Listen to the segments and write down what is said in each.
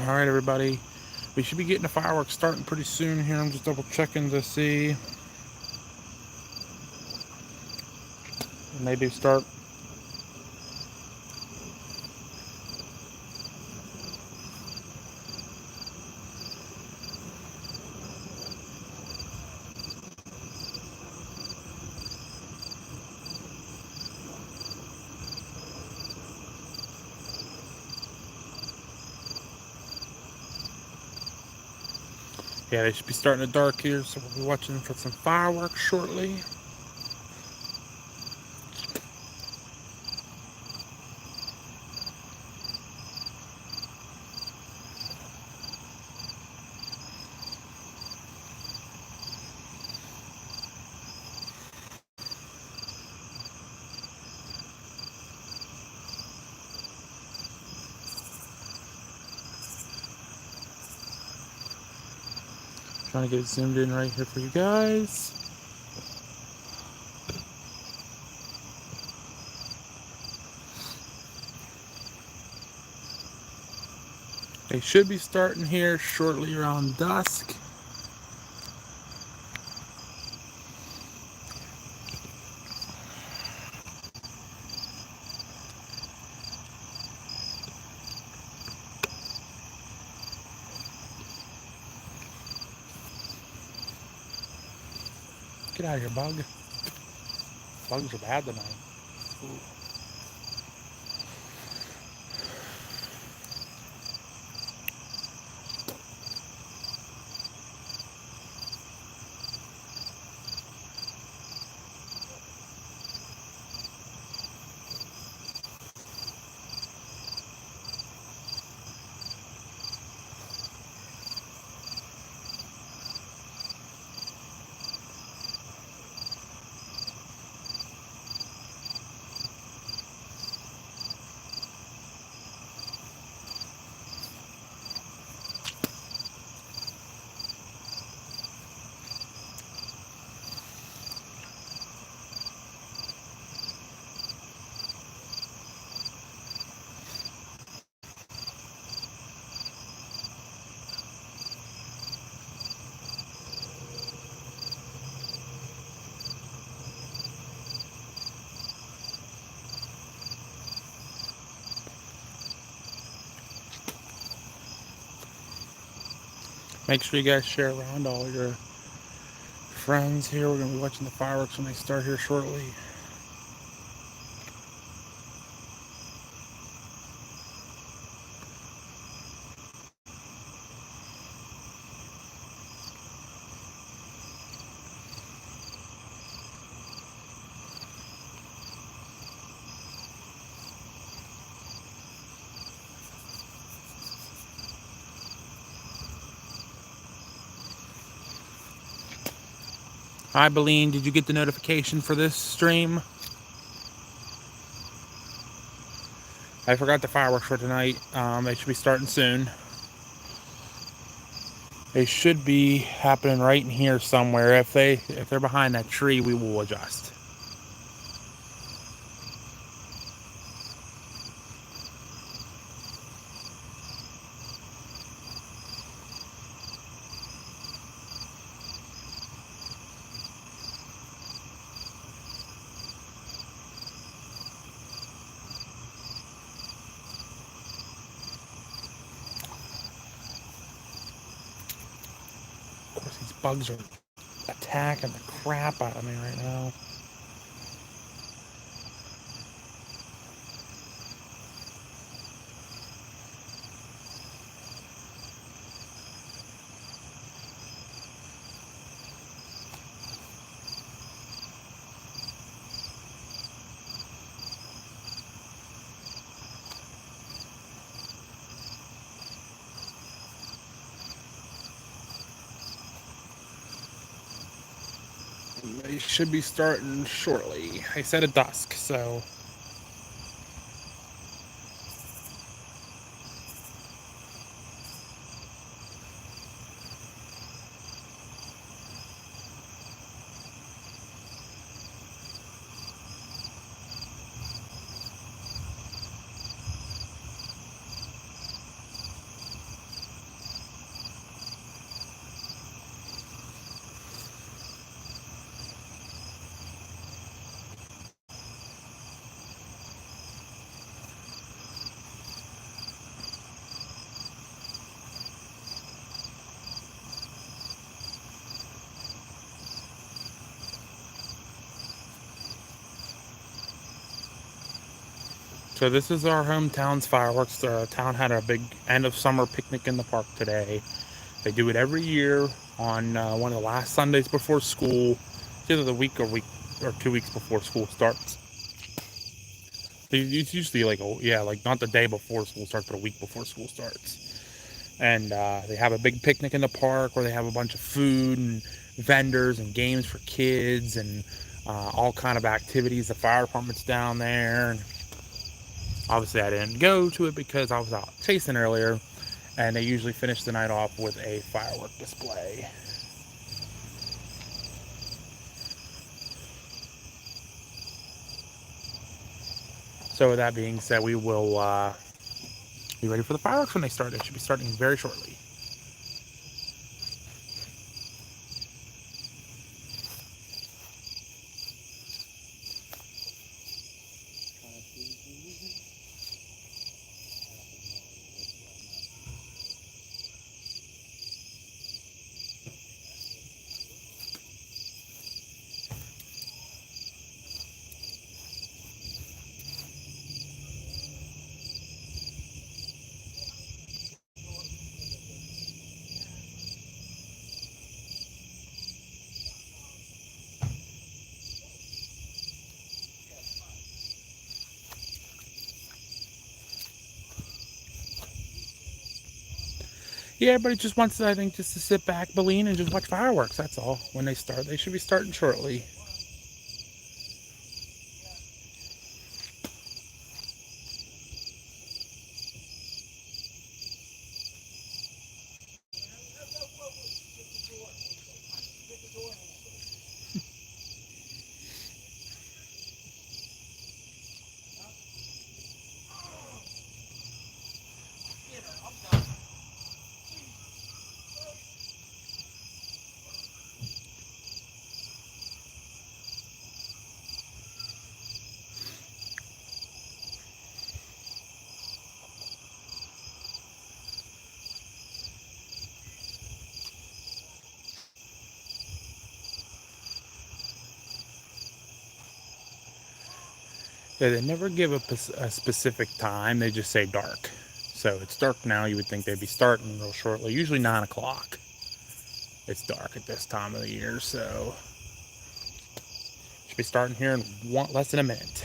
Alright, everybody. We should be getting the fireworks starting pretty soon here. I'm just double checking to see. Maybe start. Yeah, they should be starting to dark here, so we'll be watching for some fireworks shortly. Trying to get it zoomed in right here for you guys. They should be starting here shortly around dusk. Get out of here, bug. Bugs are bad tonight. Ooh. Make sure you guys share around all your friends here. We're going to be watching the fireworks when they start here shortly. Hi, Beline. Did you get the notification for this stream? I forgot the fireworks for tonight. They should be starting soon. They should be happening right in here somewhere. If they're behind that tree, we will adjust. Of course, these bugs are attacking the crap out of me right now. They should be starting shortly. I said at dusk, so So this is our hometown's fireworks. The town had a big end of summer picnic in the park today. They do it every year on one of the last Sundays before school. It's either the week or 2 weeks before school starts. It's usually like like not the day before school starts, but a week before school starts. And they have a big picnic in the park where they have a bunch of food and vendors and games for kids and all kind of activities. The fire department's down there, and obviously I didn't go to it because I was out chasing earlier. And they usually finish the night off with a firework display. So with that being said, we will be ready for the fireworks when they start. They should be starting very shortly. Yeah, everybody just wants, I think, just to sit back, Baleen, and just watch fireworks. That's all. When they start, they should be starting shortly. Yeah, they never give a specific time. They just say dark. So it's dark now. You would think they'd be starting real shortly. Usually 9 o'clock. It's dark at this time of the year, so should be starting here in less than a minute.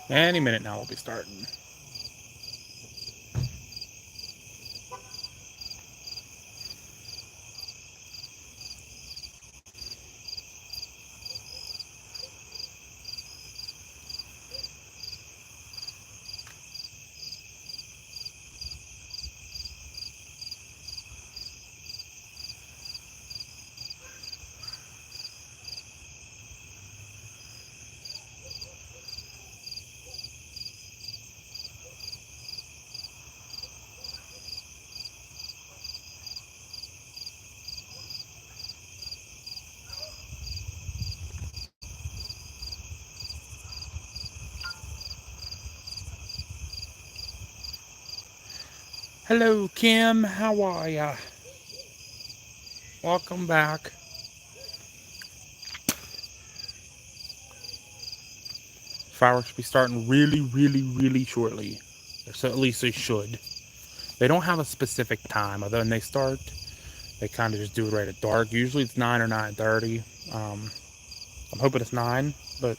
Any minute now we'll be starting. Hello, Kim. How are ya? Welcome back. Fireworks should be starting really, really, really shortly. So at least they should. They don't have a specific time other than they start. They kind of just do it right at dark. Usually it's 9 or 9:30. I'm hoping it's 9, but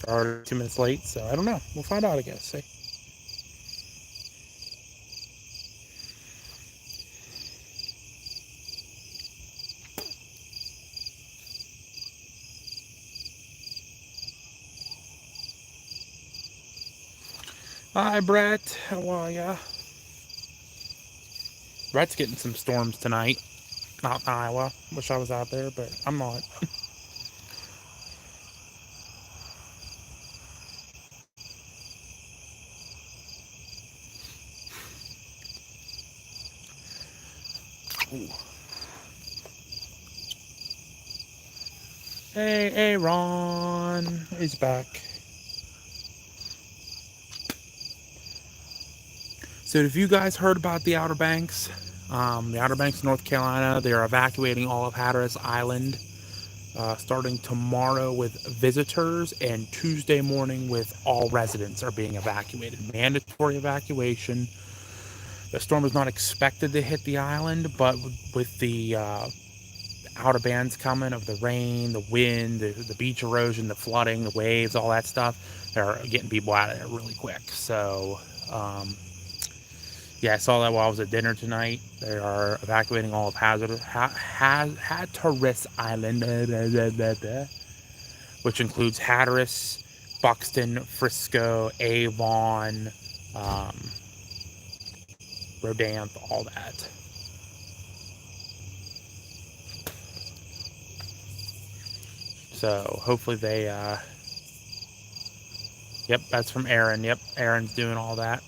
they're already 2 minutes late, so I don't know. We'll find out, I guess. See. Hi, Brett. How are ya? Brett's getting some storms tonight. Not in Iowa. Wish I was out there, but I'm not. Ooh. Hey, Ron. He's back. So have you guys heard about the Outer Banks? The Outer Banks of North Carolina, they are evacuating all of Hatteras Island starting tomorrow with visitors, and Tuesday morning with all residents are being evacuated. Mandatory evacuation. The storm is not expected to hit the island, but with the outer bands coming of the rain, the wind, the beach erosion, the flooding, the waves, all that stuff, they're getting people out of there really quick. So, yeah, I saw that while I was at dinner tonight. They are evacuating all of Hatteras Island, which includes Hatteras, Buxton, Frisco, Avon, um, Rodanthe, all that. So hopefully they, yep, that's from Aaron. Yep, Aaron's doing all that.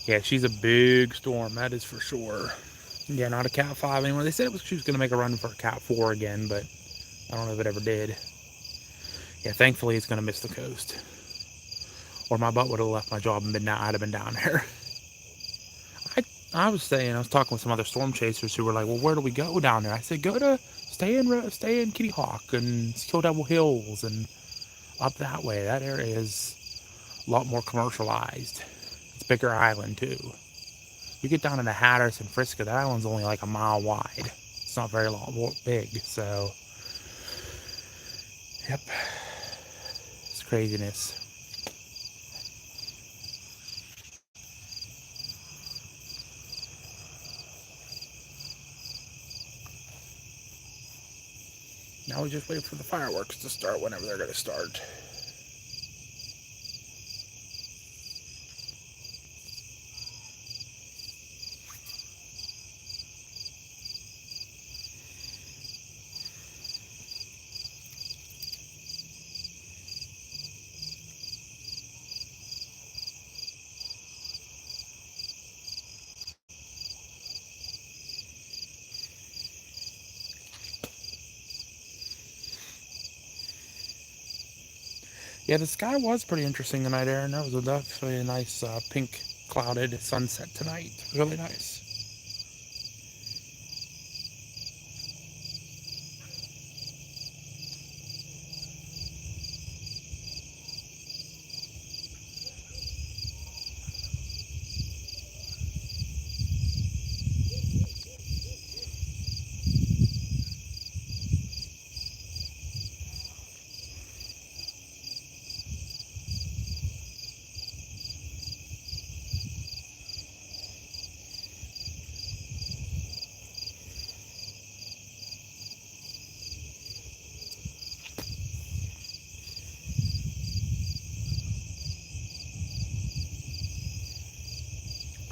Yeah, she's a big storm, that is for sure. Yeah, not a Cat 5 anymore. They said she was going to make a run for a Cat 4 again, but I don't know if it ever did. Yeah, thankfully it's going to miss the coast. Or my butt would have left my job and I'd have been down there. I was saying, I was talking with some other storm chasers who were like, well, where do we go down there? I said, stay in Kitty Hawk and Kill Devil Hills and up that way. That area is a lot more commercialized. It's a bigger island too. You get down into Hatteras and Frisco, that island's only like a mile wide. It's not very big, so yep, it's craziness. Now we just wait for the fireworks to start whenever they're going to start. Yeah, the sky was pretty interesting tonight, Aaron. That was definitely a nice pink clouded sunset tonight. Really nice.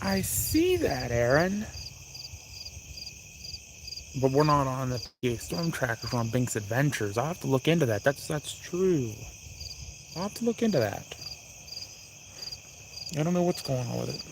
I see that, Aaron. But we're not on the PA Storm Trackers. We're on Bink's Adventures. I'll have to look into that. That's true. I'll have to look into that. I don't know what's going on with it.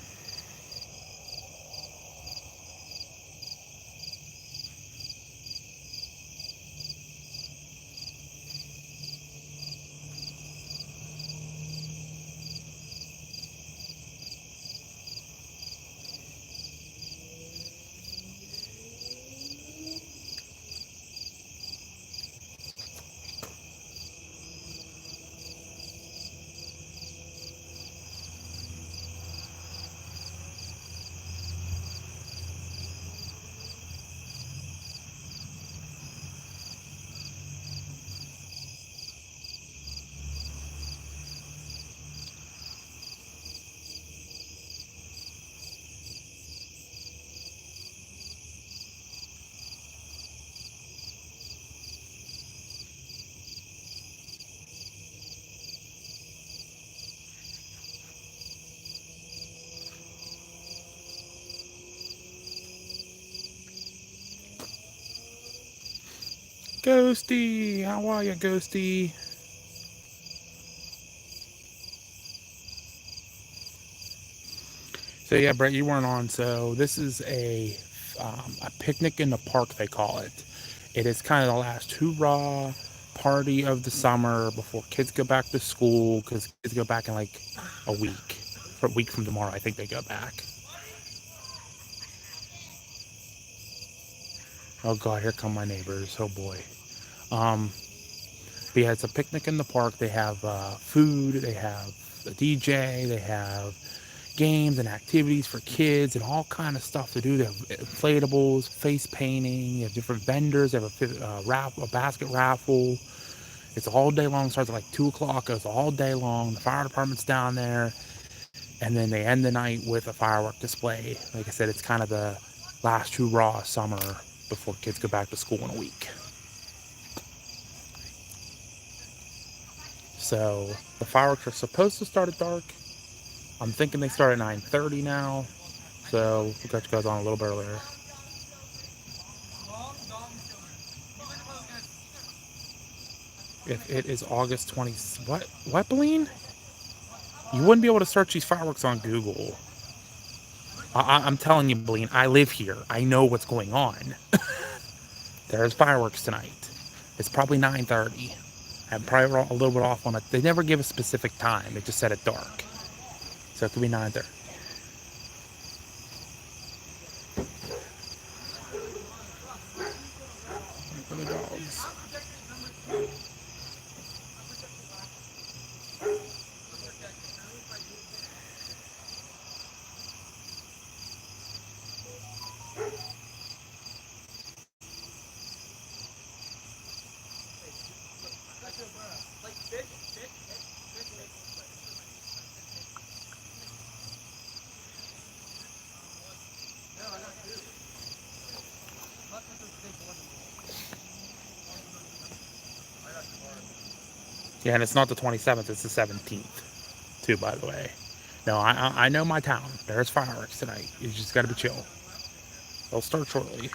Ghosty, how are you, Ghosty? So yeah, Brett, you weren't on. So this is a picnic in the park, they call it. It is kind of the last hoorah party of the summer before kids go back to school, because kids go back in like a week. For a week from tomorrow, I think they go back. Oh God, here come my neighbors. Oh boy. Um, but yeah, it's a picnic in the park. They have food, they have a DJ, they have games and activities for kids and all kind of stuff to do. They have inflatables, face painting. You have different vendors. They have a basket raffle. It's all day long. Starts at like 2 o'clock. Goes all day long. The fire department's down there, and then they end the night with a firework display. Like I said, it's kind of the last hoorah summer before kids go back to school in a week. So the fireworks are supposed to start at dark. I'm thinking they start at 9:30 now. So we'll get you guys on a little bit earlier. If it is August 20, what, Beline? You wouldn't be able to search these fireworks on Google. I'm telling you, Beline, I live here. I know what's going on. There's fireworks tonight. It's probably 9:30. I'm probably a little bit off on it. They never give a specific time. They just said it dark. So it could be 9:30. For the dogs. Yeah, and it's not the 27th, it's the 17th, too, by the way. No, I know my town. There's fireworks tonight. You just gotta be chill. They'll start shortly.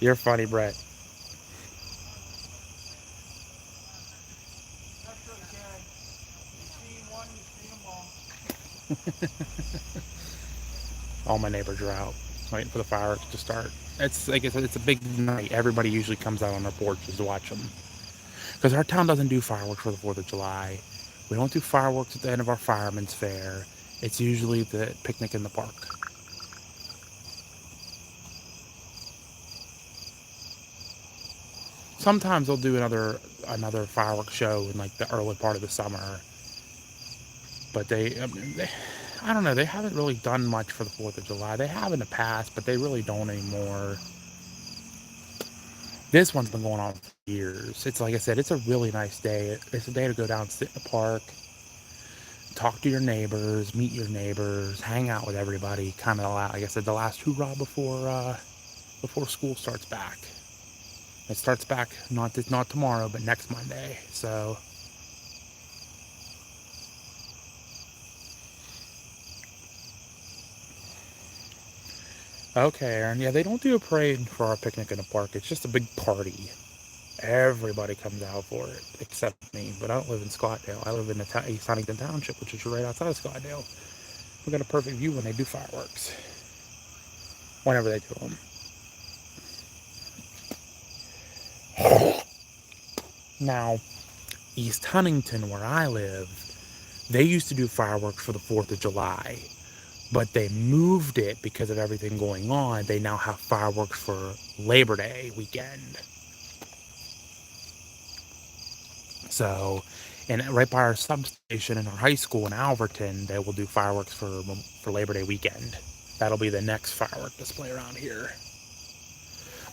You're funny, Brett. All my neighbors are out waiting for the fireworks to start. It's like I said, it's a big night. Everybody usually comes out on their porches to watch them. Because our town doesn't do fireworks for the 4th of July. We don't do fireworks at the end of our fireman's fair. It's usually the picnic in the park. Sometimes they'll do another fireworks show in like the early part of the summer. But I don't know, they haven't really done much for the 4th of July. They have in the past, but they really don't anymore. This one's been going on for years. It's like I said, it's a really nice day. It's a day to go down, sit in the park, talk to your neighbors, meet your neighbors, hang out with everybody. Kind of, like I said, the last hoorah before school starts back. It starts back not tomorrow, but next Monday. So okay, Aaron. Yeah, they don't do a parade for our picnic in the park. It's just a big party. Everybody comes out for it, except me. But I don't live in Scottdale. I live in East Huntington Township, which is right outside of Scottdale. We got a perfect view when they do fireworks. Whenever they do them. Now, East Huntington, where I live, they used to do fireworks for the 4th of July. But they moved it because of everything going on. They now have fireworks for Labor Day weekend. So, and right by our substation in our high school in Alverton, they will do fireworks for Labor Day weekend. That'll be the next firework display around here.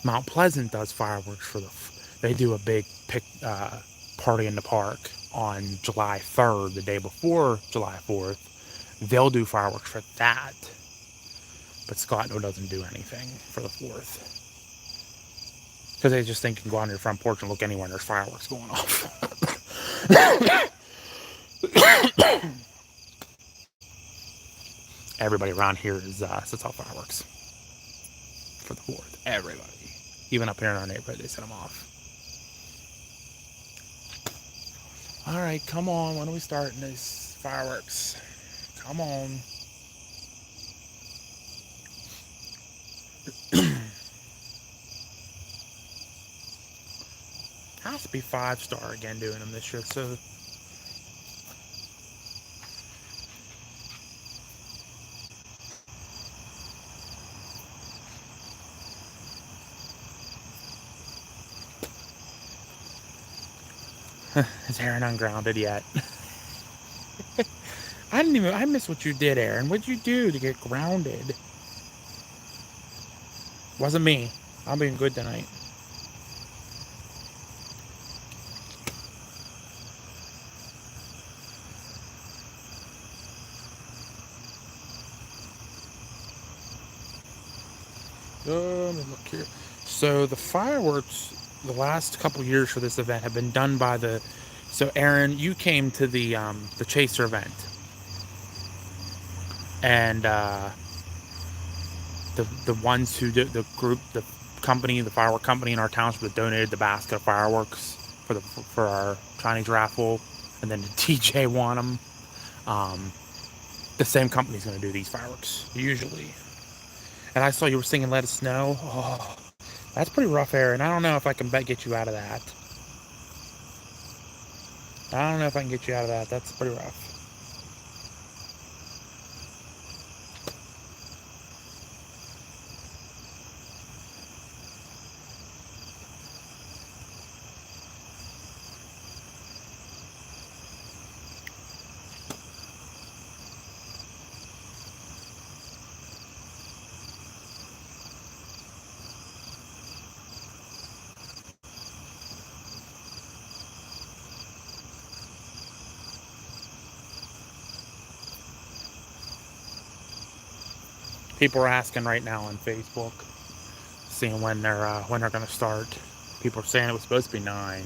Mount Pleasant does fireworks they do a big party in the park on July 3rd, the day before July 4th. They'll do fireworks for that. but Scottdale doesn't do anything for the 4th. Because they just think you can go on your front porch and look anywhere and there's fireworks going off. Everybody around here sets off fireworks for the 4th. Everybody. Even up here in our neighborhood, they set them off. All right, come on. When are we starting these fireworks? Come on. Has to be 5-star again doing them this year. So is Aaron ungrounded yet? I missed what you did, Aaron. What'd you do to get grounded? Wasn't me. I'm being good tonight. Let me look here. So the fireworks, the last couple years for this event have been done by the. So Aaron, you came to the Chaser event, and the ones who did the group, the company, the firework company in our township that donated the basket of fireworks for our Chinese raffle, and then the TJ won them. The same company's going to do these fireworks usually. And I saw you were singing "Let It Snow." Oh, that's pretty rough, Aaron. I don't know if I can get you out of that. I don't know if I can get you out of that. That's pretty rough. People are asking right now on Facebook, seeing when they're going to start. People are saying it was supposed to be 9.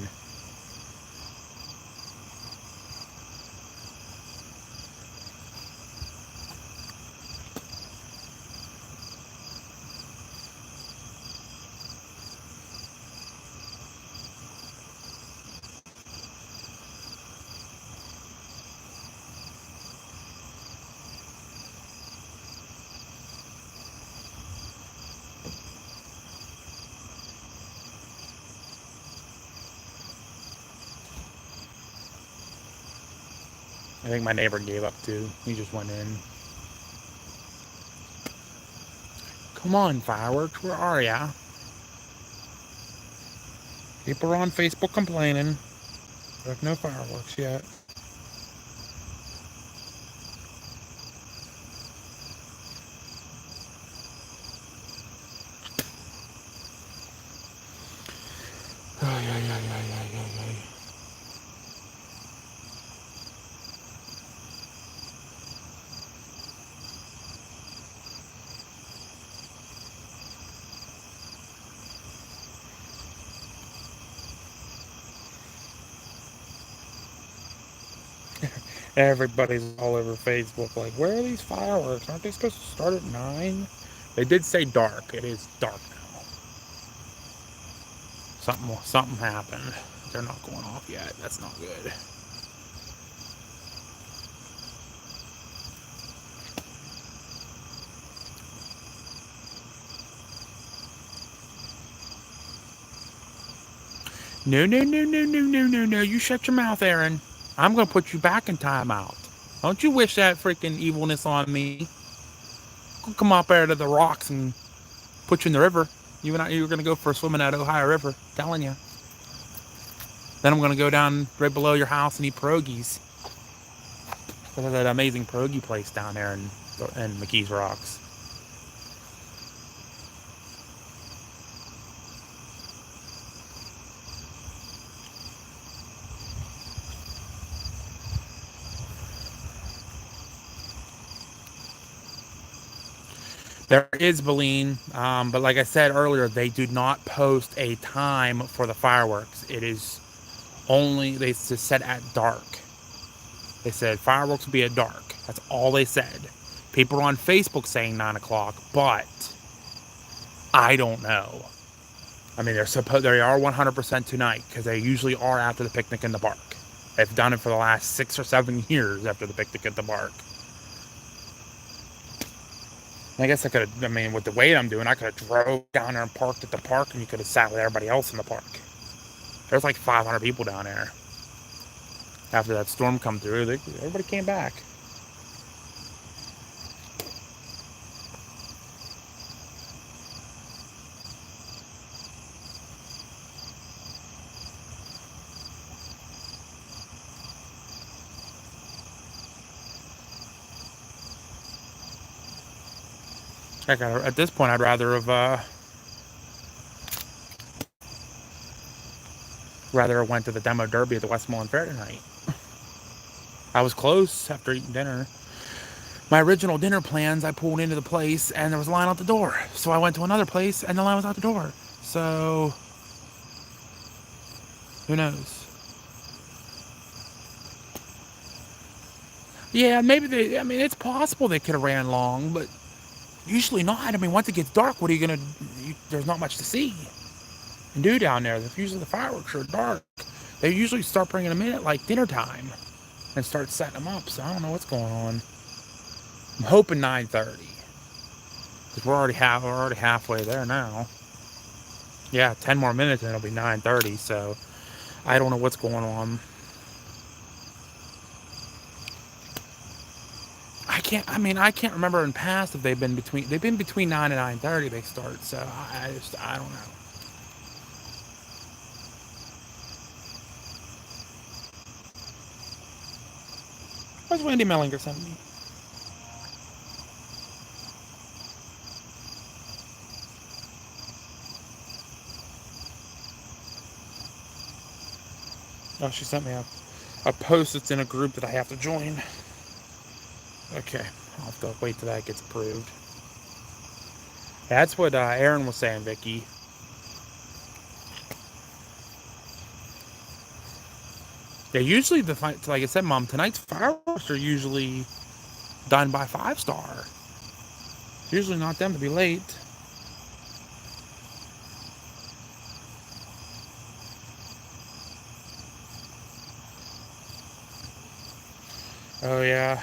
I think my neighbor gave up too. He just went in. Come on, fireworks, where are ya? People are on Facebook complaining. There's no fireworks yet. Everybody's all over Facebook like, where are these fireworks? Aren't they supposed to start at 9? They did say dark. It is dark now. Something happened. They're not going off yet. That's not good. No. You shut your mouth, Aaron. I'm going to put you back in timeout. Don't you wish that freaking evilness on me. I'll come up there to the rocks and put you in the river. You were going to go for a swim in that Ohio River. Telling you. Then I'm going to go down right below your house and eat pierogies. There's that amazing pierogi place down there in McKee's Rocks. There is Boleyn, but like I said earlier, they do not post a time for the fireworks. It is only, they just said at dark. They said fireworks will be at dark. That's all they said. People are on Facebook saying 9 o'clock, but I don't know. I mean, they are 100% tonight because they usually are after the picnic in the park. They've done it for the last 6 or 7 years after the picnic at the park. I guess I could have, I mean, with the weight I'm doing, I could have drove down there and parked at the park, and you could have sat with everybody else in the park. There's like 500 people down there. After that storm come through, everybody came back. At this point, I'd rather have went to the demo derby at the Westmoreland Fair tonight. I was close after eating dinner. My original dinner plans, I pulled into the place and there was a line out the door. So I went to another place and the line was out the door. So, who knows? Yeah, maybe I mean, it's possible they could have ran long, but usually not. I mean, once it gets dark, what are you going to, there's not much to see and do down there. Usually the fireworks are dark. They usually start bringing them in at like dinner time and start setting them up. So I don't know what's going on. I'm hoping 9:30 because we're already halfway there now. Yeah, 10 more minutes and it'll be 9:30. So I don't know what's going on. I can't remember in past if they've been between 9 and 9:30 they start. So I don't know. What's Wendy Mellinger sending me? Oh, she sent me a post that's in a group that I have to join. Okay, I'll have to wait till that gets approved. That's what Aaron was saying, Vicky. They usually, like I said, Mom, tonight's fireworks are usually done by 5-star. Usually not them to be late. Oh, yeah.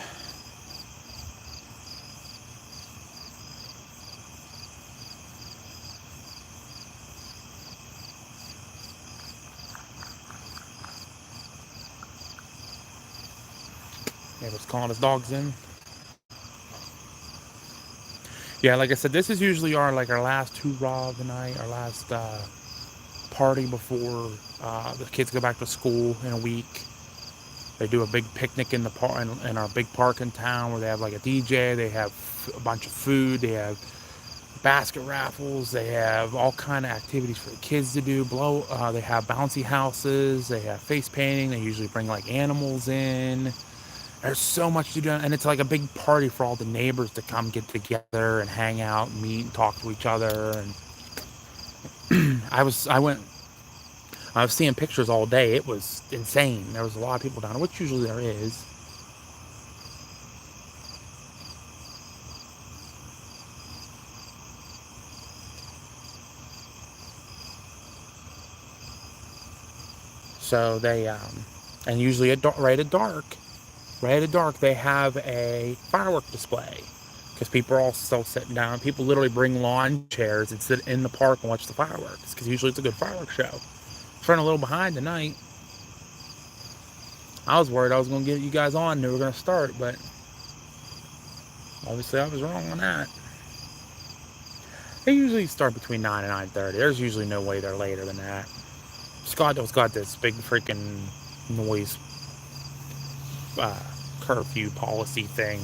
Neighbor's calling his dogs in. Yeah, like I said, this is usually our last hoorah of the night, our last party before the kids go back to school in a week. They do a big picnic in the park, in our big park in town, where they have like a DJ. They have a bunch of food. They have basket raffles. They have all kind of activities for the kids to do. They have bouncy houses. They have face painting. They usually bring like animals in. There's so much to do, and it's like a big party for all the neighbors to come get together and hang out, and meet, and talk to each other. And I was seeing pictures all day. It was insane. There was a lot of people down there, which usually there is. So they and usually right at dark, they have a firework display because people are all still sitting down. People literally bring lawn chairs and sit in the park and watch the fireworks because usually it's a good fireworks show. It's running a little behind tonight. I was worried I was going to get you guys on and they were going to start, but obviously I was wrong on that. They usually start between 9 and 9:30. There's usually no way they're later than that. Scottdale's got this big freaking noise curfew policy thing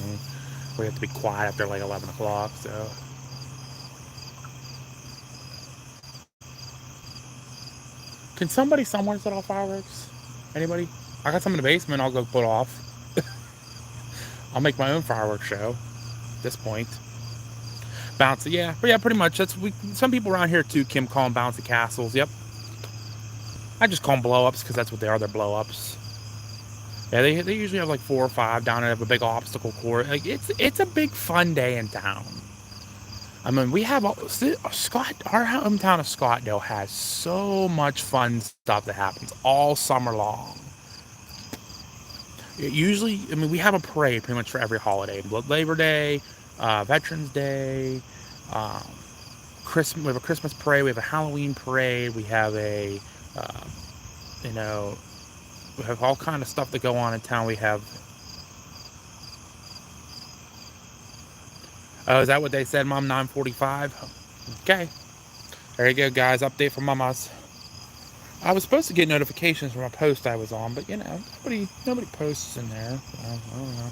where you have to be quiet after like 11 o'clock, so. Can somebody somewhere set off fireworks? Anybody? I got some in the basement I'll go put off. I'll make my own fireworks show at this point. Bouncy, yeah, but yeah, pretty much. Some people around here too, Kim, call them bouncy castles. Yep, I just call them blow ups because that's what they are. They're blow ups. Yeah, they usually have like 4 or 5 down and have a big obstacle course. Like it's a big fun day in town. I mean, we have our hometown of Scottdale has so much fun stuff that happens all summer long. Usually, I mean, we have a parade pretty much for every holiday: Labor Day, Veterans Day, um, Christmas. We have a Christmas parade. We have a Halloween parade. We have a, uh, you know, we have all kind of stuff that go on in town. We have. Oh, is that what they said, Mom? 9:45. Okay. There you go, guys. Update from Mama's. I was supposed to get notifications from a post I was on, but nobody posts in there. I don't know.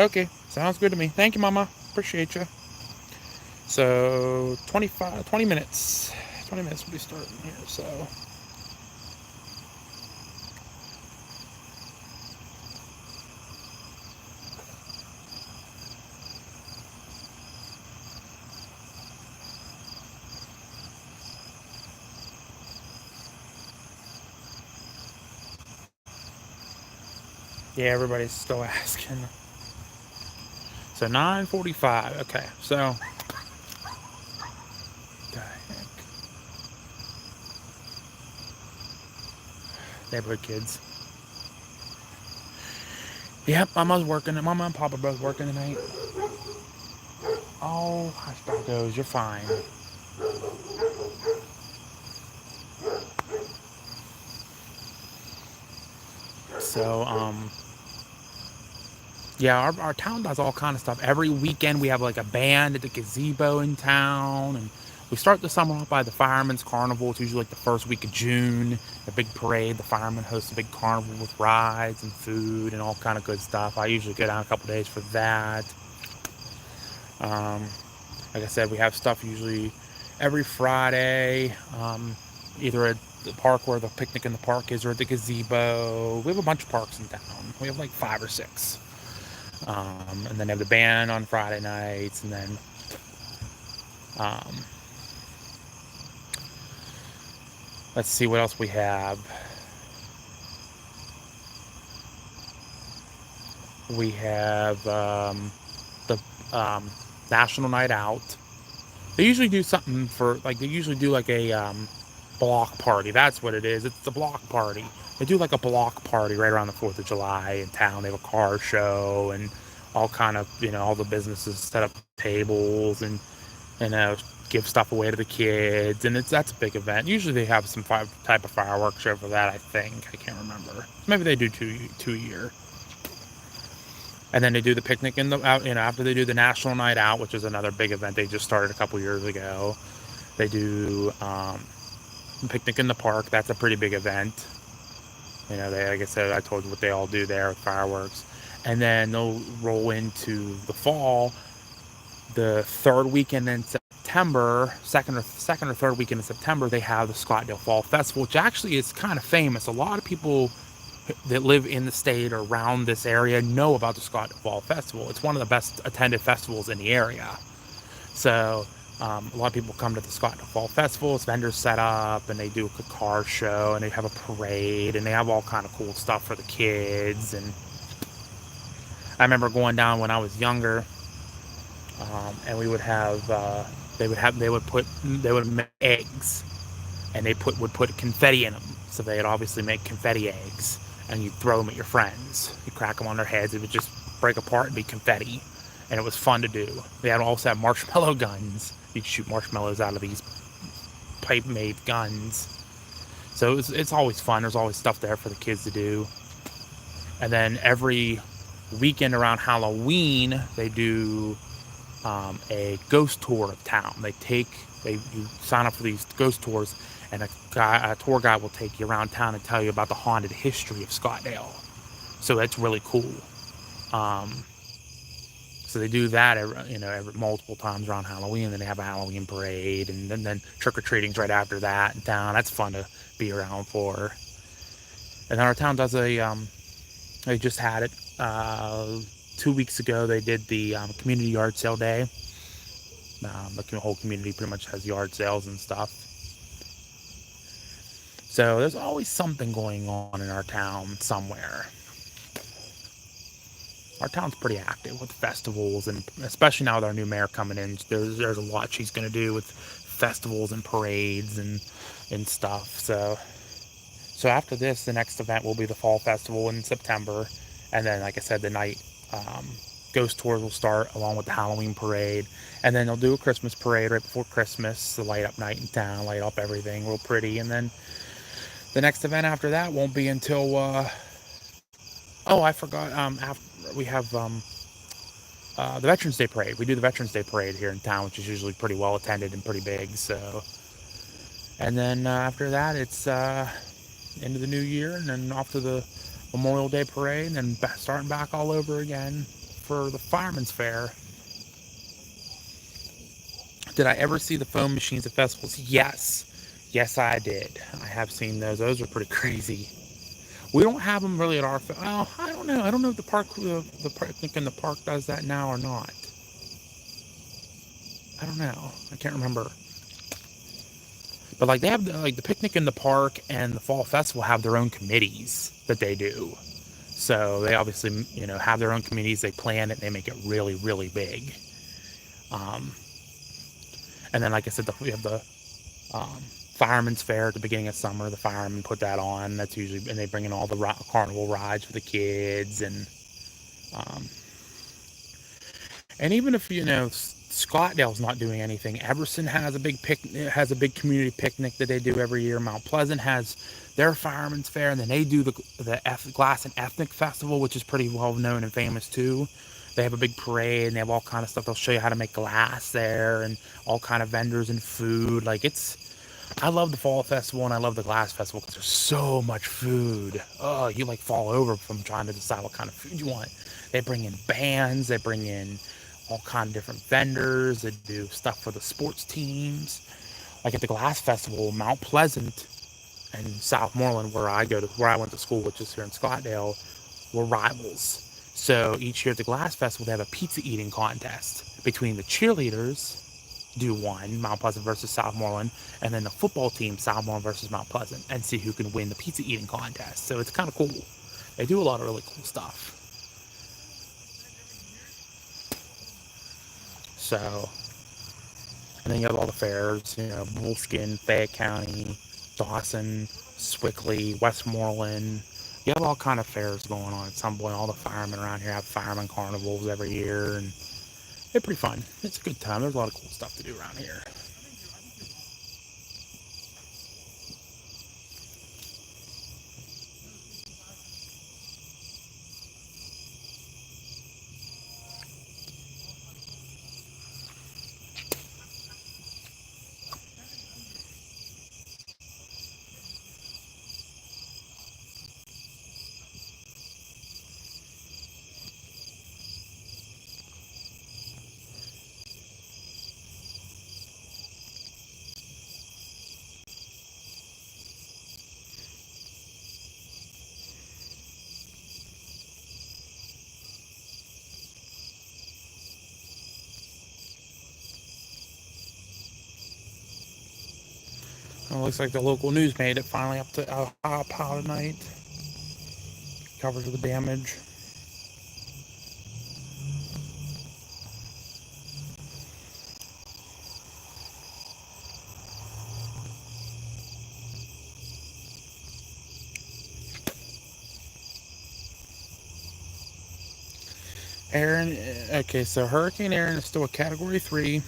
Okay, sounds good to me. Thank you, Mama. Appreciate you. So 20 minutes. 20 minutes will be starting here. So yeah, everybody's still asking. So 9:45. Okay, so the heck? Neighborhood kids. Yep, Mama's working. Mama and Papa both working tonight. Oh, hush, doggos, you're fine. So, yeah, our town does all kind of stuff. Every weekend we have like a band at the gazebo in town, and we start the summer off by the Fireman's Carnival. It's usually like the first week of June. A big parade. The firemen host a big carnival with rides and food and all kind of good stuff. I usually go down a couple days for that. Um, like I said, we have stuff usually every Friday, either at the park where the picnic in the park is, or at the gazebo. We have a bunch of parks in town. We have like 5 or 6. And then they have the band on Friday nights, and then um, let's see what else we have. We have the National Night Out. They usually do something they usually do like a block party. That's what it is. It's the block party. They do like a block party right around the 4th of July in town. They have a car show and all kind of, all the businesses set up tables and, give stuff away to the kids. And that's a big event. Usually they have some type of fireworks show for that, I think. I can't remember. Maybe they do two a year. And then they do the picnic after they do the National Night Out, which is another big event they just started a couple years ago. They do picnic in the park. That's a pretty big event. Like I said, I told you what they all do there with fireworks. And then they'll roll into the fall, the third weekend in September, second or third weekend in September, they have the Scottdale Fall Festival, which actually is kind of famous. A lot of people that live in the state or around this area know about the Scottdale Fall Festival. It's one of the best attended festivals in the area. So a lot of people come to the Scottdale Fall Festival. It's vendors set up, and they do a car show, and they have a parade, and they have all kind of cool stuff for the kids. And I remember going down when I was younger, and we would have they would make eggs, and they would put confetti in them. So they'd obviously make confetti eggs, and you'd throw them at your friends. You crack them on their heads. It would just break apart and be confetti, and it was fun to do. They also have marshmallow guns. You could shoot marshmallows out of these pipe-made guns. So it's always fun. There's always stuff there for the kids to do. And then every weekend around Halloween, they do a ghost tour of town. You sign up for these ghost tours, and a tour guide will take you around town and tell you about the haunted history of Scottdale. So that's really cool. So they do that every multiple times around Halloween, and then they have a Halloween parade, and then trick-or-treating's right after that in town. That's fun to be around for. And then our town does they just had it 2 weeks ago. They did the community yard sale day. The whole community pretty much has yard sales and stuff. So there's always something going on in our town somewhere. Our town's pretty active with festivals, and especially now with our new mayor coming in, there's a lot she's going to do with festivals and parades and stuff. So after this, the next event will be the fall festival in September, and then, like I said, the night ghost tours will start along with the Halloween parade, and then they'll do a Christmas parade right before Christmas, the light up night in town, light up everything real pretty, and then the next event after that won't be until oh, I forgot. After we have the Veterans Day parade. We do the Veterans Day parade here in town, which is usually pretty well attended and pretty big. So, and then after that, it's into the new year, and then off to the Memorial Day parade, and then starting back all over again for the Fireman's Fair. Did I ever see the foam machines at festivals? Yes, I did. I have seen those. Those are pretty crazy. We don't have them really at our. Well, I don't know. I don't know if the park, the picnic in the park does that now or not. I don't know. I can't remember. But like they have the picnic in the park and the fall festival have their own committees that they do. So they obviously have their own committees. They plan it. And they make it really really big. And then like I said, we have the Fireman's Fair at the beginning of summer. The firemen put that on. That's usually, and they bring in all the carnival rides for the kids, and even if Scottdale's not doing anything, Everson has a big community picnic that they do every year. Mount Pleasant has their Fireman's Fair, and then they do the Glass and Ethnic Festival, which is pretty well known and famous too. They have a big parade, and they have all kind of stuff. They'll show you how to make glass there, and all kind of vendors and food. I love the fall festival and I love the glass festival because there's so much food. Oh, you fall over from trying to decide what kind of food you want. They bring in bands, they bring in all kind of different vendors, they do stuff for the sports teams. Like at the glass festival, Mount Pleasant and Southmoreland, where I went to school, which is here in Scottdale, were rivals. So each year at the glass festival, they have a pizza eating contest between the cheerleaders. Do one, Mount Pleasant versus Southmoreland, and then the football team, Southmoreland versus Mount Pleasant, and see who can win the pizza eating contest. So it's kind of cool. They do a lot of really cool stuff. So, and then you have all the fairs, Bullskin, Fayette County, Dawson, Swickley, Westmoreland. You have all kind of fairs going on at some point. All the firemen around here have fireman carnivals every year, and they're pretty fun. It's a good time. There's a lot of cool stuff to do around here. Well, it looks like the local news made it finally up to Ohio tonight. Coverage of the damage. Aaron, okay, so Hurricane Aaron is still a Category 3,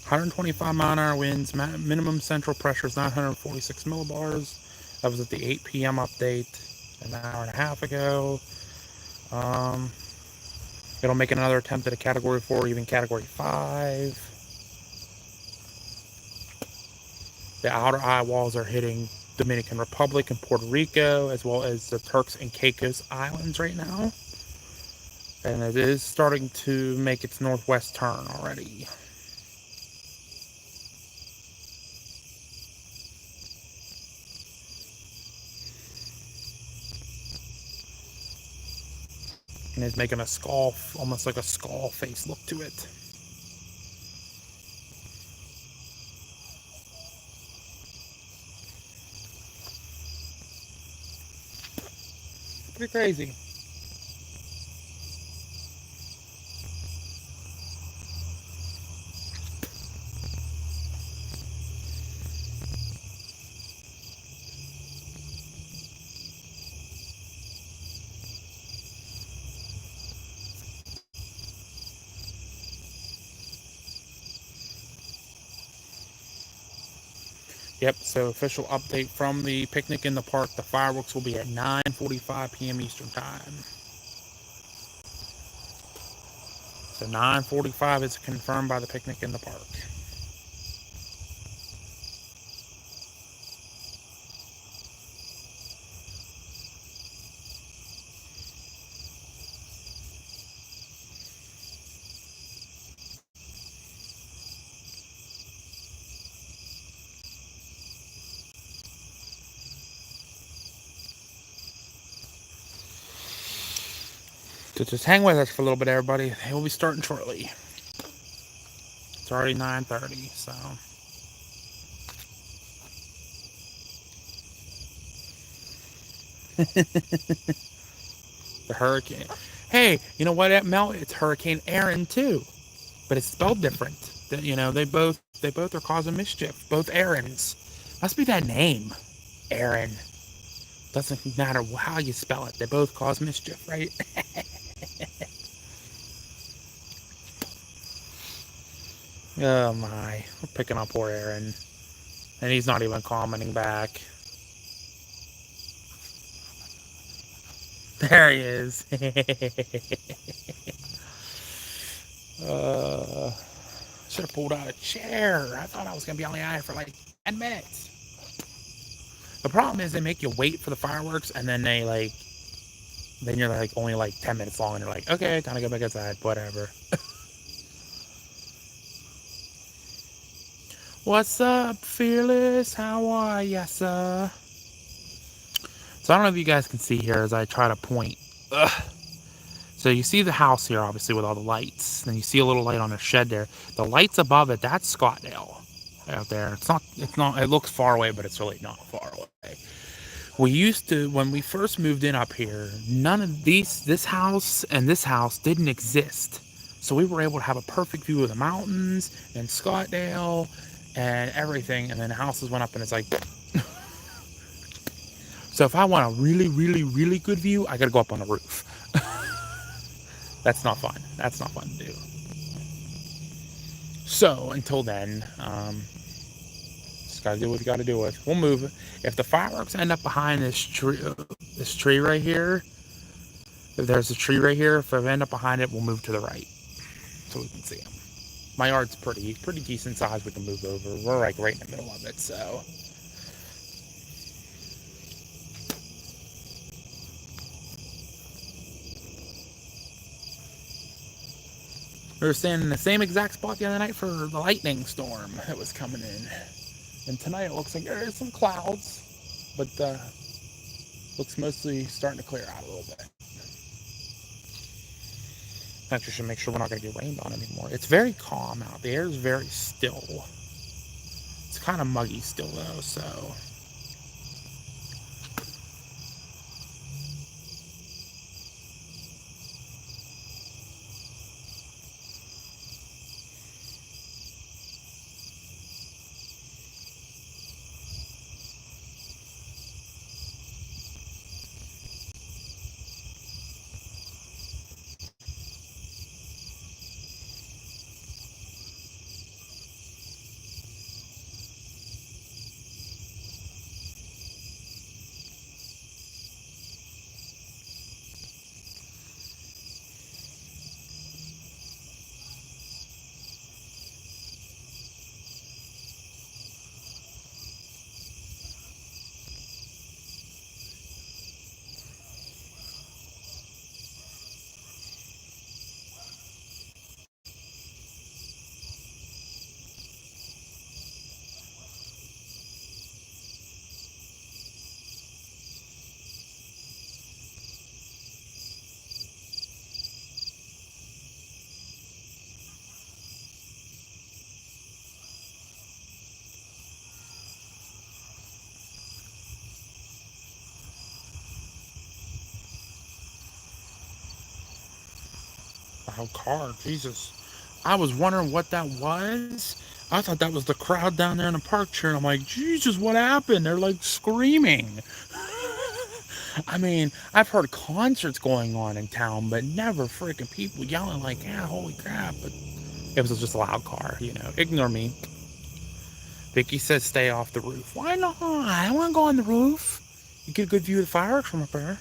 125 mile an hour winds, minimum central pressure is 946 millibars. That was at the 8 p.m. update an hour and a half ago. It'll make another attempt at a Category 4, even Category 5. The outer eye walls are hitting Dominican Republic and Puerto Rico, as well as the Turks and Caicos Islands right now. And it is starting to make its northwest turn already. And it's making a skull, almost like a skull face look to it. Pretty crazy. Yep, so official update from the picnic in the park. The fireworks will be at 9:45 p.m. Eastern Time. So 9:45 is confirmed by the picnic in the park. So just hang with us for a little bit, everybody. They will be starting shortly. It's already 9:30, so. The hurricane. Hey, you know what, Mel? It's Hurricane Aaron too, but it's spelled different. You know, they both are causing mischief. Both Aarons. Must be that name, Aaron. Doesn't matter how you spell it. They both cause mischief, right? Oh my, we're picking up poor Aaron, and he's not even commenting back. There he is. Should have pulled out a chair. I thought I was gonna be only out here for like 10 minutes. The problem is they make you wait for the fireworks, and then then you're like only like 10 minutes long, and you're like, okay, time to go back inside, whatever. What's up, Fearless? How are ya, sir? So I don't know if you guys can see here as I try to point. Ugh. So you see the house here, obviously, with all the lights. Then you see a little light on the shed there. The lights above it, that's Scottdale out there. It looks far away, but it's really not far away. We used to, when we first moved in up here, none of this house and this house didn't exist. So we were able to have a perfect view of the mountains and Scottdale and everything. And then the houses went up and it's like, so if I want a really, really, really good view, I gotta go up on the roof. That's not fun. That's not fun to do. So until then, just gotta do what you gotta do with. We'll move it. If the fireworks end up behind this tree right here, if there's a tree right here, if I end up behind it, we'll move to the right so we can see them. My yard's pretty decent size. We can move over. We're like right in the middle of it, so. We were standing in the same exact spot the other night for the lightning storm that was coming in. And tonight it looks like there's some clouds, but looks mostly starting to clear out a little bit. Actually, should make sure we're not going to get rained on anymore. It's very calm out. The air is very still. It's kind of muggy still though, so. loud car. Jesus. I was wondering what that was. I thought that was the crowd down there in the park cheering. I'm like, Jesus, what happened? They're like screaming. I mean, I've heard concerts going on in town, but never freaking people yelling like, yeah, holy crap. But it was just a loud car, you know. Ignore me. Vicky says stay off the roof. Why not? I want to go on the roof. You get a good view of the fireworks from up there.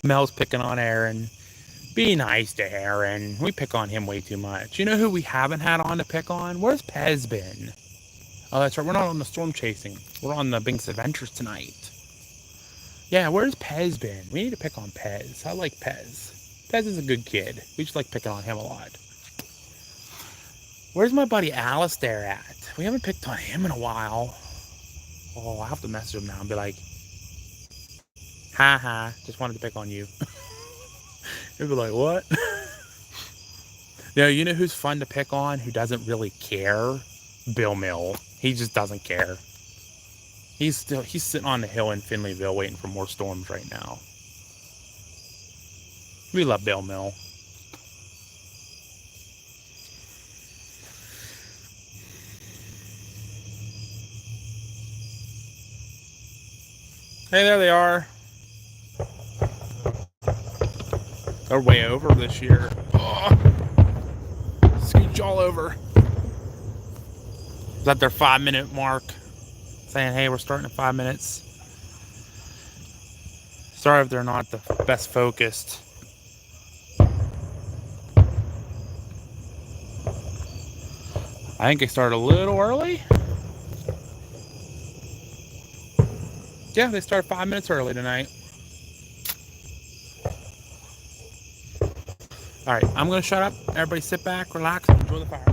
Mel's picking on Aaron. Be nice to Aaron. We pick on him way too much. You know who we haven't had on to pick on? Where's Pez been? Oh, that's right. We're not on the storm chasing. We're on the Binks Adventures tonight. Yeah, where's Pez been? We need to pick on Pez. I like Pez. Pez is a good kid. We just like picking on him a lot. Where's my buddy Alistair at? We haven't picked on him in a while. Oh, I'll have to message him now and be like, ha, just wanted to pick on you. He'll be like, what? You know who's fun to pick on, who doesn't really care? Bill Mill. He just doesn't care. He's sitting on the hill in Finleyville waiting for more storms right now. We love Bill Mill. Hey, there they are. They're way over this year. Oh, scooch all over. Is that their 5-minute mark? Saying, hey, we're starting in 5 minutes. Sorry if they're not the best focused. I think they started a little early. Yeah, they started 5 minutes early tonight. All right, I'm going to shut up. Everybody sit back, relax, and enjoy the fireworks.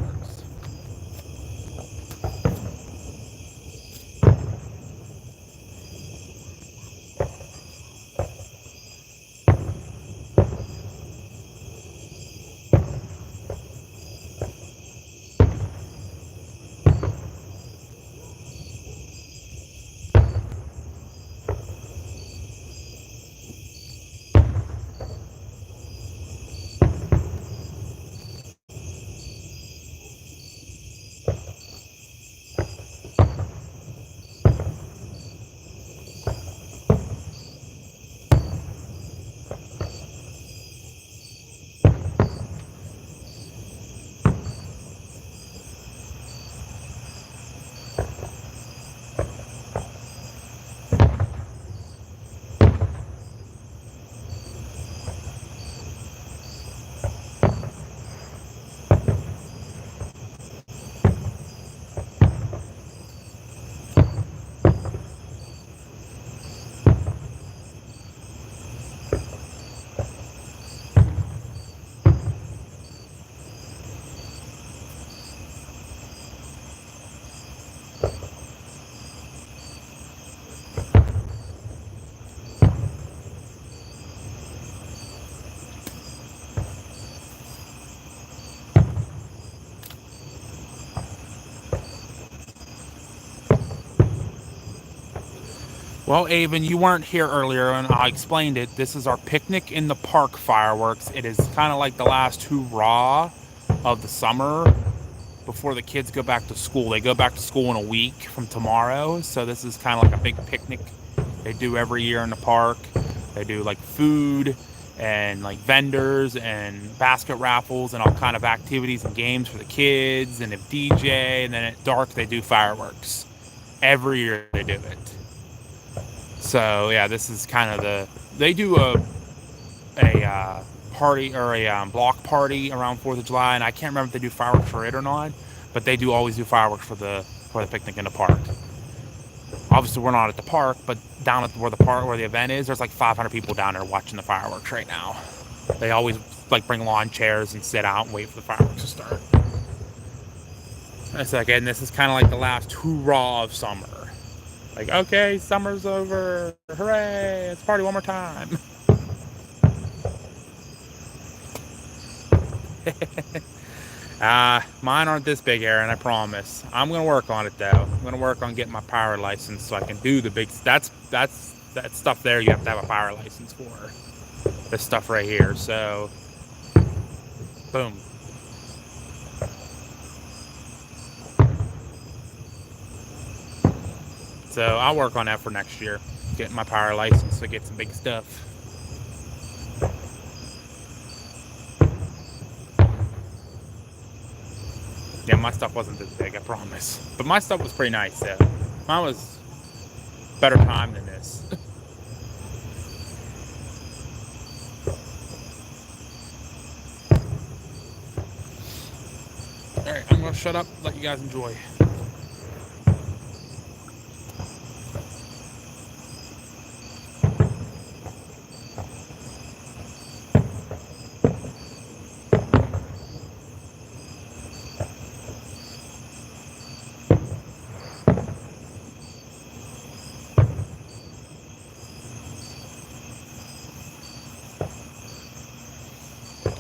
Well, Avon, you weren't here earlier, and I explained it. This is our picnic in the park fireworks. It is kind of like the last hurrah of the summer before the kids go back to school. They go back to school in a week from tomorrow, so this is kind of like a big picnic they do every year in the park. They do like food and like vendors and basket raffles and all kind of activities and games for the kids, and a DJ, and then at dark they do fireworks. Every year they do it. So yeah, this is kind of they do a party or a block party around 4th of July, and I can't remember if they do fireworks for it or not, but they do always do fireworks for the picnic in the park. Obviously, we're not at the park, but down at where the event is, there's like 500 people down there watching the fireworks right now. They always like bring lawn chairs and sit out and wait for the fireworks to start. It's like, and this is kind of like the last hoorah of summer. Like, okay, summer's over. Hooray, let's party one more time. Mine aren't this big, Aaron, I promise. I'm going to work on it, though. I'm going to work on getting my power license so I can do the big... That stuff there you have to have a power license for. This stuff right here, so... Boom. So I'll work on that for next year. Getting my power license to get some big stuff. Yeah, my stuff wasn't this big, I promise. But my stuff was pretty nice, though. Mine was better time than this. Alright, I'm going to shut up, let you guys enjoy.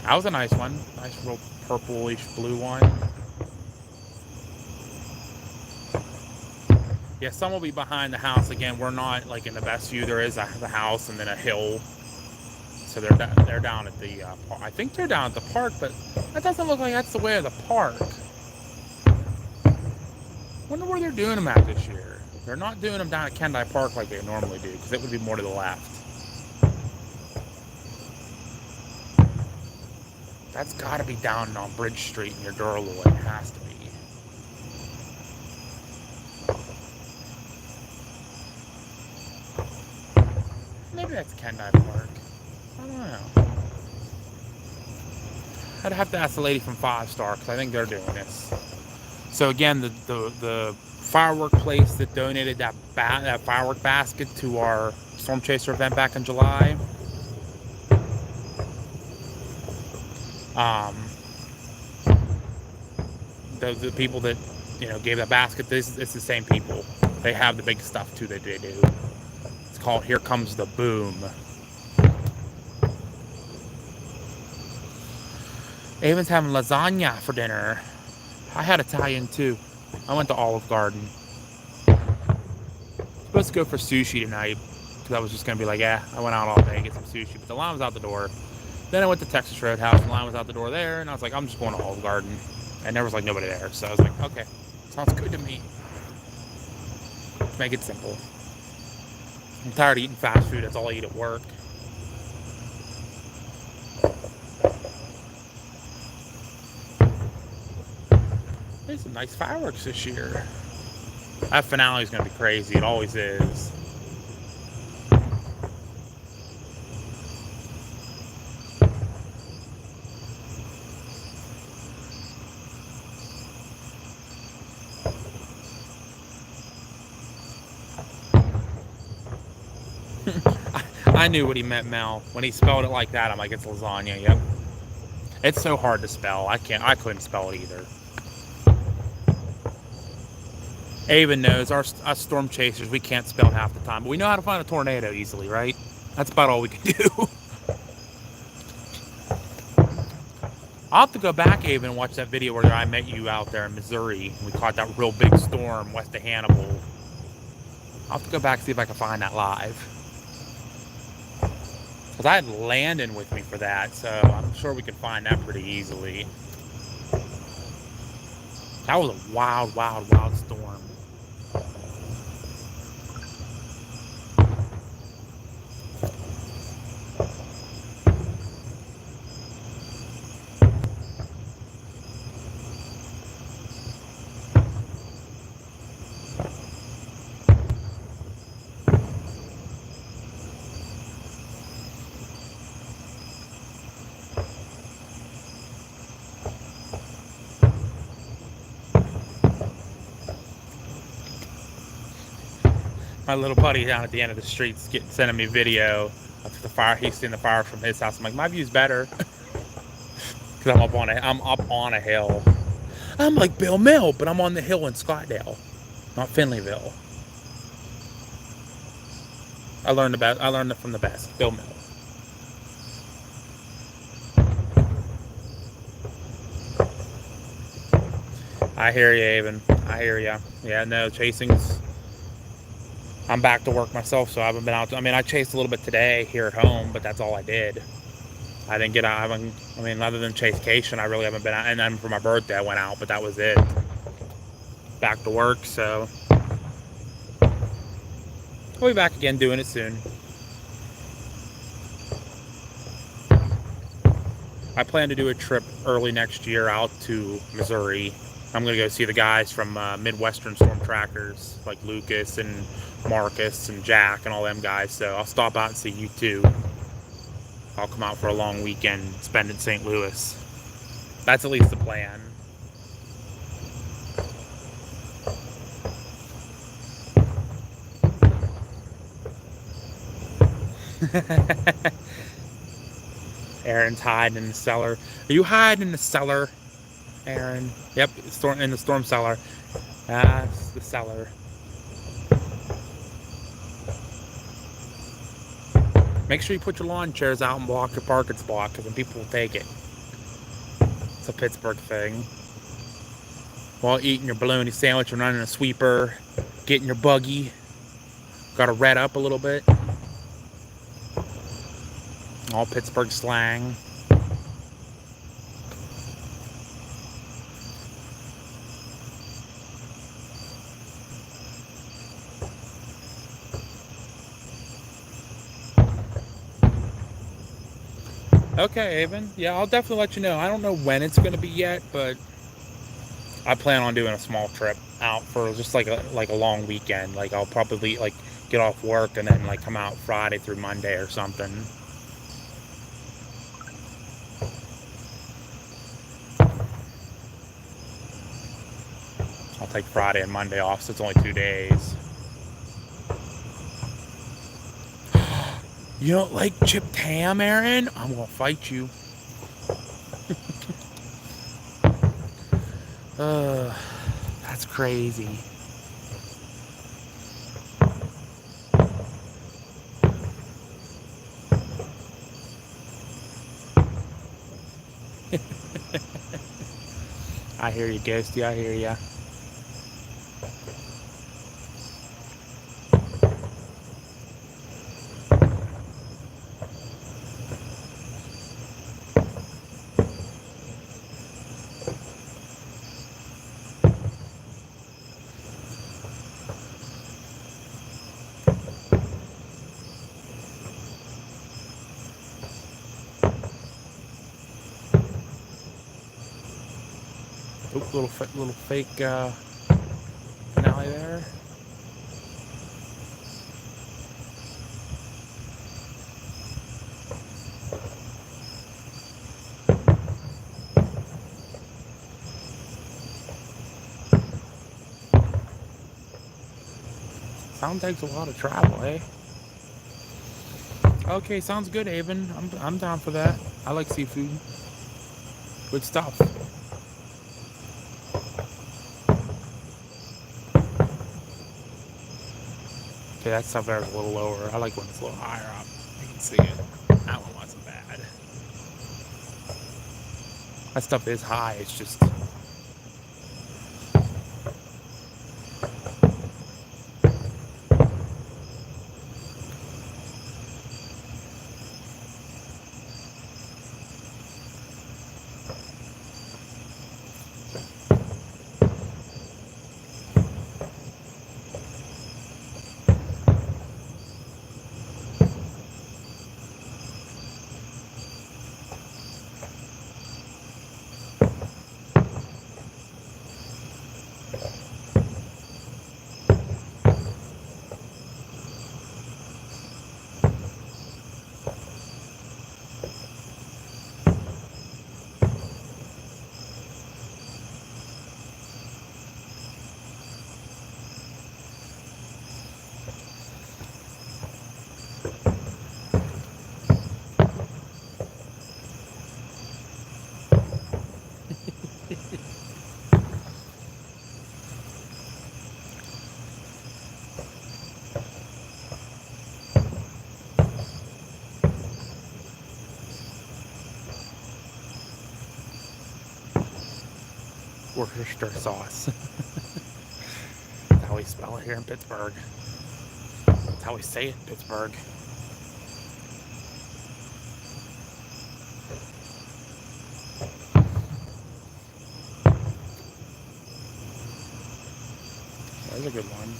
That was a nice one. Nice real purplish blue one. Yeah, some will be behind the house. Again, we're not like in the best view. There is the house and then a hill. So they're down at the park. I think they're down at the park, but that doesn't look like that's the way of the park. Wonder where they're doing them at this year. They're not doing them down at Kendall Park like they normally do, because it would be more to the left. That's got to be down on Bridge Street near Durlow. It has to be. Maybe that's Kendall Park. I don't know. I'd have to ask the lady from 5 Star, because I think they're doing this. So again, the firework place that donated that firework basket to our Storm Chaser event back in July. The people that gave that basket, it's the same people. They have the big stuff too that they do. It's called Here Comes the Boom. Avon's having lasagna for dinner. I had Italian too. I went to Olive Garden. Supposed to go for sushi tonight, because I was just gonna be like, I went out all day and get some sushi, but the line was out the door. Then I went to Texas Roadhouse, and the line was out the door there, and I was like, I'm just going to Olive Garden. And there was like nobody there, so I was like, okay, sounds good to me. Let's make it simple. I'm tired of eating fast food, that's all I eat at work. There's some nice fireworks this year. That finale is going to be crazy, it always is. I knew what he meant, Mel. When he spelled it like that, I'm like, it's lasagna, yep. It's so hard to spell. I couldn't spell it either. Avon knows, us storm chasers, we can't spell half the time, but we know how to find a tornado easily, right? That's about all we can do. I'll have to go back, Avon, and watch that video where I met you out there in Missouri. We caught that real big storm west of Hannibal. I'll have to go back and see if I can find that live. Because I had Landon with me for that, so I'm sure we could find that pretty easily. That was a wild, wild, wild storm. My little buddy down at the end of the street's sending me video of the fire. He's seeing the fire from his house. I'm like, my view's better because I'm up on a hill. I'm like Bill Mill, but I'm on the hill in Scottdale, not Finleyville. I learned it from the best, Bill Mill. I hear you, Avon. I hear you. Yeah, no, I'm back to work myself, so I haven't been out. I mean, I chased a little bit today here at home, but that's all I did. I didn't get out. I mean, other than chase Cation, I really haven't been out. And then for my birthday, I went out, but that was it. Back to work, so I'll be back again doing it soon. I plan to do a trip early next year out to Missouri. I'm going to go see the guys from Midwestern Storm Trackers, like Lucas and Marcus and Jack and all them guys. So I'll stop out and see you too. I'll come out for a long weekend, spend in St. Louis. That's at least the plan. Aaron's hiding in the cellar. Are you hiding in the cellar, Aaron? Yep, in the storm cellar. It's the cellar. Make sure you put your lawn chairs out and block your parking spot, because then people will take it. It's a Pittsburgh thing. While eating your bologna sandwich and running a sweeper, getting your buggy. Got to red up a little bit. All Pittsburgh slang. Okay, Avon. Yeah, I'll definitely let you know. I don't know when it's going to be yet, but I plan on doing a small trip out for just like a long weekend. Like I'll probably like get off work and then like come out Friday through Monday or something. I'll take Friday and Monday off, so it's only 2 days. You don't like chipped ham, Aaron? I'm gonna fight you. That's crazy. I hear you, Ghosty. I hear ya. Oop, little fake finale there. Sound takes a lot of travel, eh? Okay, sounds good, Avon. I'm down for that. I like seafood. Good stuff. Okay, that stuff there is a little lower. I like when it's a little higher up. You can see it. That one wasn't bad. That stuff is high. It's just... Worcester sauce. That's how we spell it here in Pittsburgh. That's how we say it in Pittsburgh. That's a good one.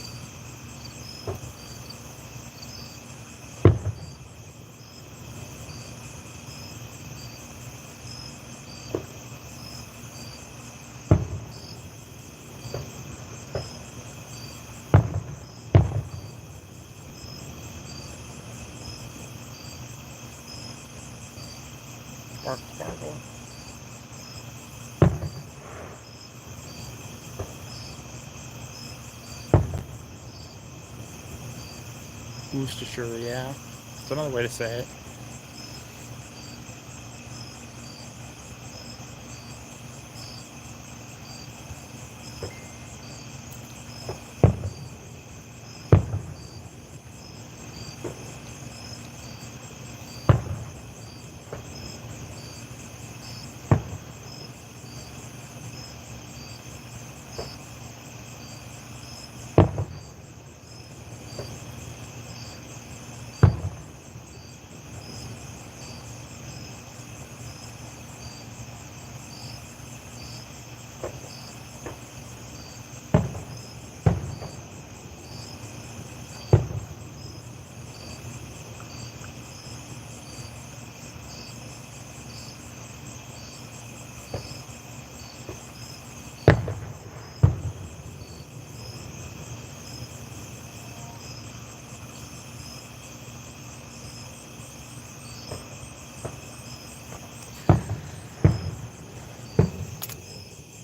Sparkle. Worcestershire, yeah. That's another way to say it.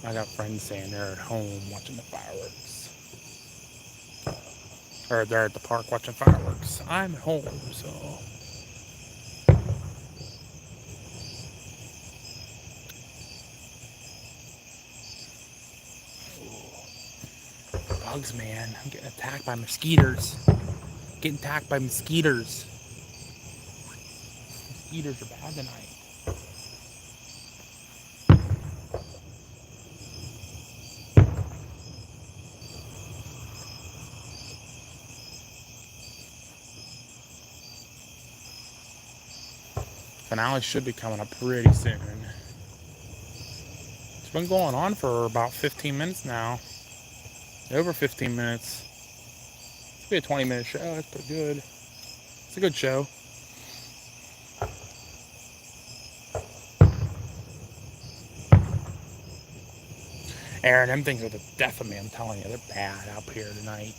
I got friends saying they're at home watching the fireworks. Or they're at the park watching fireworks. I'm at home, so. Bugs, man. I'm getting attacked by mosquitoes. Getting attacked by mosquitoes. Mosquitoes are bad tonight. Finale should be coming up pretty soon. It's been going on for about 15 minutes now. Over 15 minutes. It's be a 20-minute show. That's pretty good. It's a good show. Aaron, them things are the death of me. I'm telling you, they're bad up here tonight.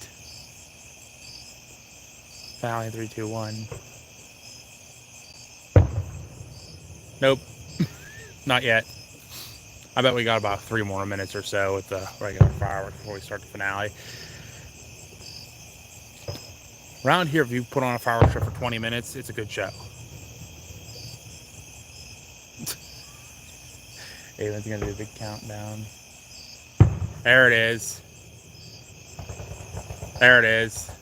Finale 3, 2, 1. Nope. Not yet. I bet we got about 3 more minutes or so with the regular fireworks before we start the finale. Around here, if you put on a fireworks show for 20 minutes, it's a good show. Avon's going to do a big countdown. There it is. There it is.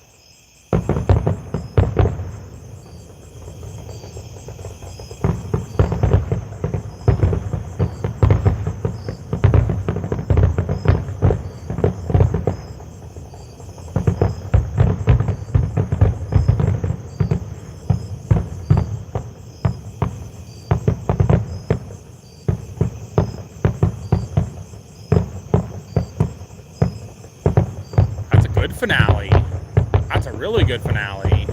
Finale. That's a really good finale.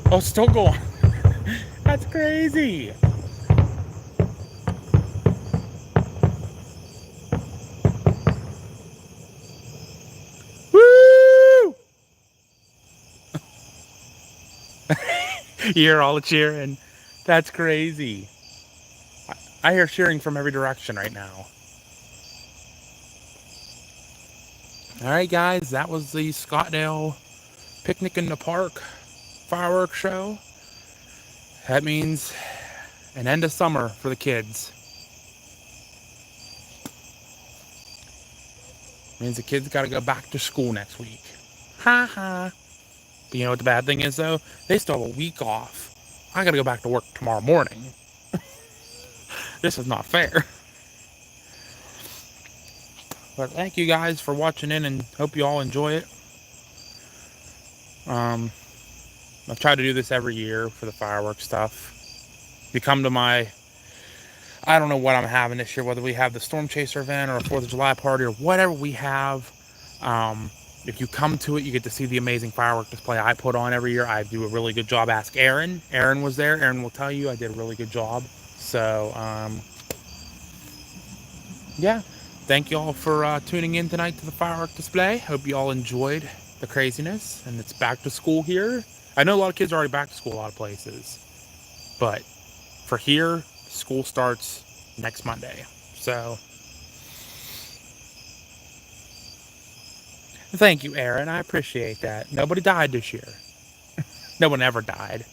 Oh, it's still going. That's crazy. Woo! You hear all the cheering. That's crazy. I hear cheering from every direction right now. All right, guys, that was the Scottdale Picnic in the Park fireworks show. That means an end of summer for the kids. Means the kids got to go back to school next week. Ha ha. But you know what the bad thing is, though? They still have a week off. I got to go back to work tomorrow morning. This is not fair. But thank you guys for watching in, and hope you all enjoy it. I've tried to do this every year for the fireworks stuff. If you come to my, I don't know what I'm having this year, whether we have the Storm Chaser event or a 4th of July party or whatever we have. If you come to it, you get to see the amazing firework display I put on every year. I do a really good job. Ask Aaron. Aaron was there. Aaron will tell you I did a really good job. So, yeah. Thank you all for tuning in tonight to the firework display. Hope you all enjoyed the craziness. And it's back to school here. I know a lot of kids are already back to school a lot of places. But for here, school starts next Monday. So, thank you, Aaron. I appreciate that. Nobody died this year. No one ever died.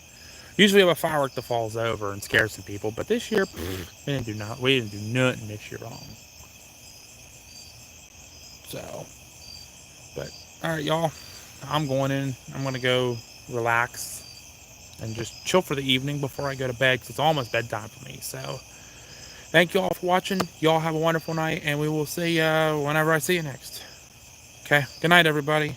Usually we have a firework that falls over and scares some people, but this year, we didn't do nothing this year wrong. So, but all right, y'all. I'm going in. I'm gonna go relax and just chill for the evening before I go to bed, because it's almost bedtime for me. So, thank you all for watching. Y'all have a wonderful night, and we will see you whenever I see you next. Okay. Good night, everybody.